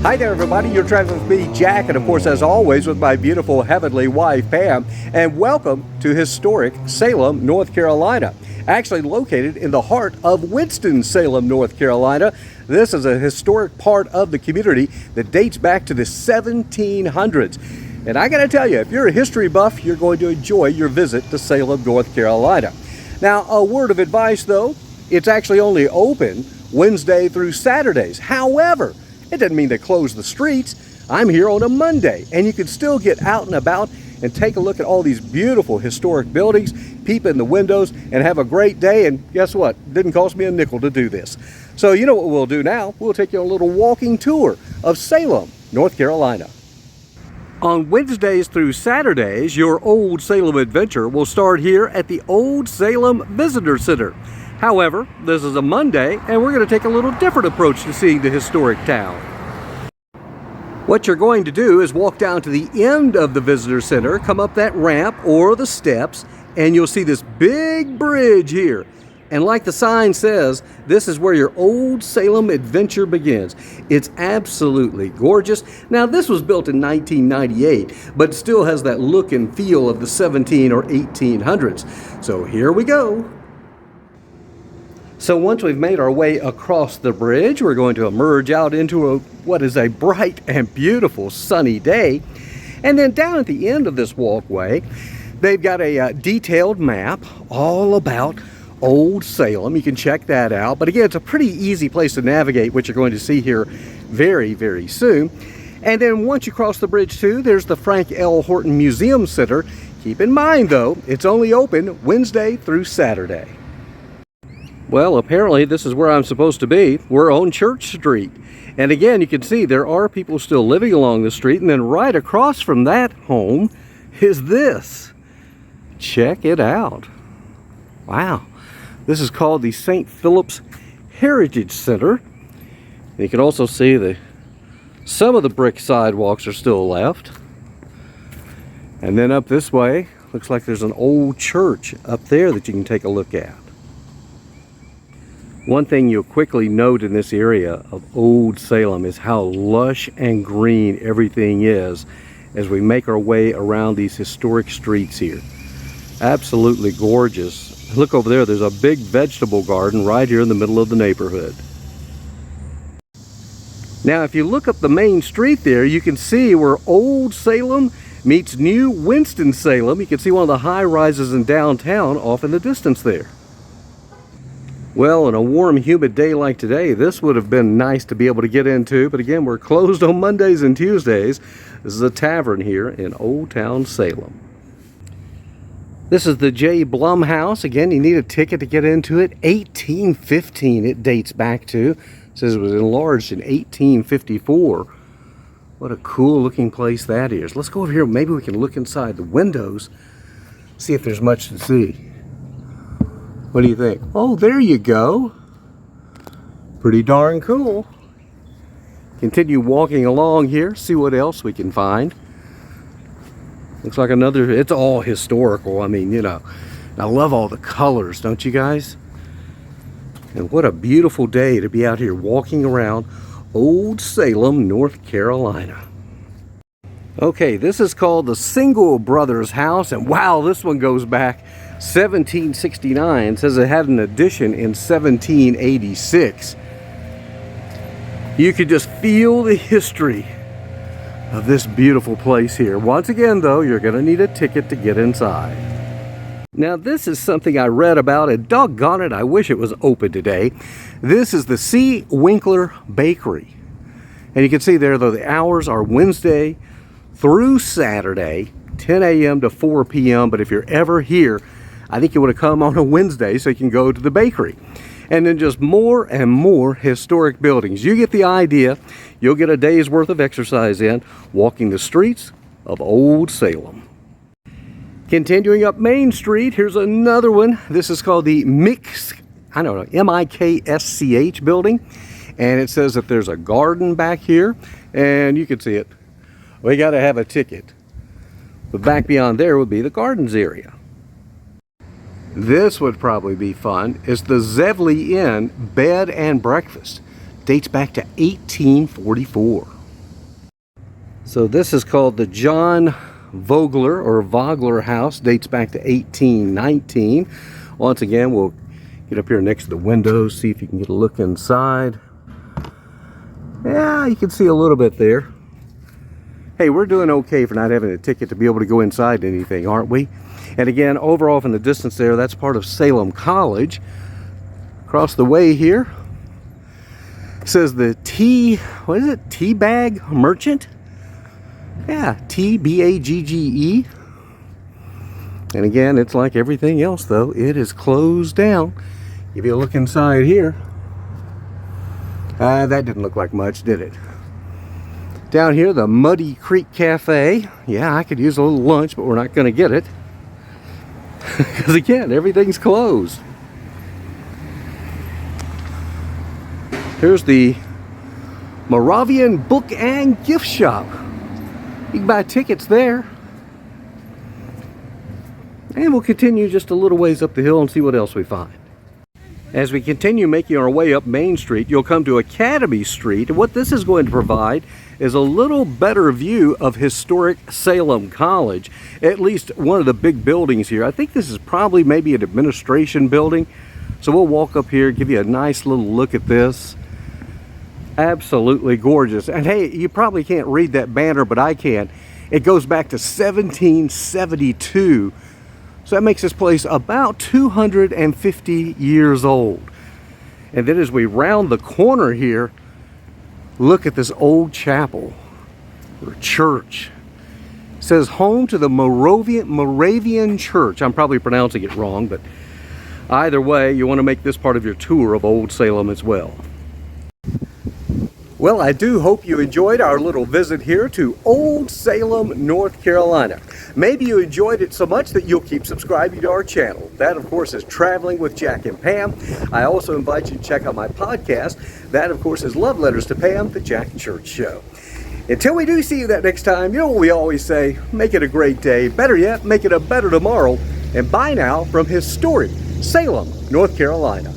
Hi there, everybody. You're traveling with me, Jack, and of course, as always, with my beautiful heavenly wife, Pam. And welcome to historic Salem, North Carolina. Actually located in the heart of Winston-Salem, North Carolina. This is a historic part of the community that dates back to the 1700s. And I gotta tell you, if you're a history buff, you're going to enjoy your visit to Salem, North Carolina. Now, a word of advice though, it's actually only open Wednesday through Saturdays. However, it doesn't mean they close the streets. I'm here on a Monday, and you can still get out and about and take a look at all these beautiful historic buildings, peep in the windows, and have a great day. And guess what? It didn't cost me a nickel to do this. So you know what we'll do now? We'll take you on a little walking tour of Salem, North Carolina. On Wednesdays through Saturdays, your Old Salem adventure will start here at the Old Salem Visitor Center. However, this is a Monday, and we're going to take a little different approach to seeing the historic town. What you're going to do is walk down to the end of the visitor center, come up that ramp or the steps, and you'll see this big bridge here. And like the sign says, this is where your Old Salem adventure begins. It's absolutely gorgeous. Now, this was built in 1998, but still has that look and feel of the 17 or 1800s. So here we go. So once we've made our way across the bridge, we're going to emerge out into what is a bright and beautiful sunny day. And then down at the end of this walkway, they've got a detailed map all about Old Salem. You can check that out. But again, it's a pretty easy place to navigate, which you're going to see here very, very soon. And then once you cross the bridge too, there's the Frank L. Horton Museum Center. Keep in mind though, it's only open Wednesday through Saturday. Well, apparently this is where I'm supposed to be. We're on Church Street. And again, you can see there are people still living along the street. And then right across from that home is this. Check it out. Wow. This is called the St. Philip's Heritage Center. And you can also see some of the brick sidewalks are still left. And then up this way, looks like there's an old church up there that you can take a look at. One thing you'll quickly note in this area of Old Salem is how lush and green everything is as we make our way around these historic streets here. Absolutely gorgeous. Look over there, there's a big vegetable garden right here in the middle of the neighborhood. Now if you look up the main street there, you can see where Old Salem meets New Winston-Salem. You can see one of the high rises in downtown off in the distance there. Well, on a warm, humid day like today, this would have been nice to be able to get into, but again, we're closed on Mondays and Tuesdays. This is a tavern here in Old Town Salem. This is the J. Blum House. Again, you need a ticket to get into it. 1815 it dates back to. It says it was enlarged in 1854. What a cool looking place that is. Let's go over here. Maybe we can look inside the windows, see if there's much to see. What do you think? Oh, there you go. Pretty darn cool. Continue walking along here, see what else we can find. Looks like another, it's all historical. I mean, you know, I love all the colors, don't you guys? And what a beautiful day to be out here walking around Old Salem, North Carolina. Okay, this is called the Single Brothers House, and wow, this one goes back 1769. Says it had an addition in 1786. You could just feel the history of this beautiful place here. Once again though, you're going to need a ticket to get inside. Now this is something I read about, and doggone it, I wish it was open today. This is the C. Winkler Bakery. And you can see there though, the hours are Wednesday through Saturday, 10 a.m. to 4 p.m. But if you're ever here, I think you want to come on a Wednesday so you can go to the bakery. And then just more and more historic buildings. You get the idea. You'll get a day's worth of exercise in walking the streets of Old Salem. Continuing up Main Street, here's another one. This is called the Miksch building. And it says that there's a garden back here. And you can see it. We got to have a ticket. But back beyond there would be the gardens area. This would probably be fun. It's the Zevley Inn Bed and Breakfast. Dates back to 1844. So this is called the John Vogler House. Dates back to 1819. Once again, we'll get up here next to the windows, see if you can get a look inside. Yeah, you can see a little bit there. Hey, we're doing okay for not having a ticket to be able to go inside anything, aren't we? And again, over off in the distance there, that's part of Salem College. Across the way here, it says the Tea Bag Merchant? Yeah, T-B-A-G-G-E. And again, it's like everything else though, it is closed down. Give you a look inside here. That didn't look like much, did it? Down here, the Muddy Creek Cafe. Yeah, I could use a little lunch, but we're not going to get it. Because again, everything's closed. Here's the Moravian Book and Gift Shop. You can buy tickets there. And we'll continue just a little ways up the hill and see what else we find. As we continue making our way up Main Street, you'll come to Academy Street. And what this is going to provide is a little better view of historic Salem College. At least one of the big buildings here. I think this is probably maybe an administration building. So we'll walk up here, give you a nice little look at this. Absolutely gorgeous. And hey, you probably can't read that banner, but I can. It goes back to 1772. So that makes this place about 250 years old. And then as we round the corner here, look at this old chapel or church. It says home to the Moravian Church. I'm probably pronouncing it wrong, but either way, you want to make this part of your tour of Old Salem as well. Well, I do hope you enjoyed our little visit here to Old Salem, North Carolina. Maybe you enjoyed it so much that you'll keep subscribing to our channel. That, of course, is Traveling with Jack and Pam. I also invite you to check out my podcast. That, of course, is Love Letters to Pam, the Jack Church Show. Until we do see you that next time, you know what we always say, make it a great day. Better yet, make it a better tomorrow. And bye now from historic Salem, North Carolina.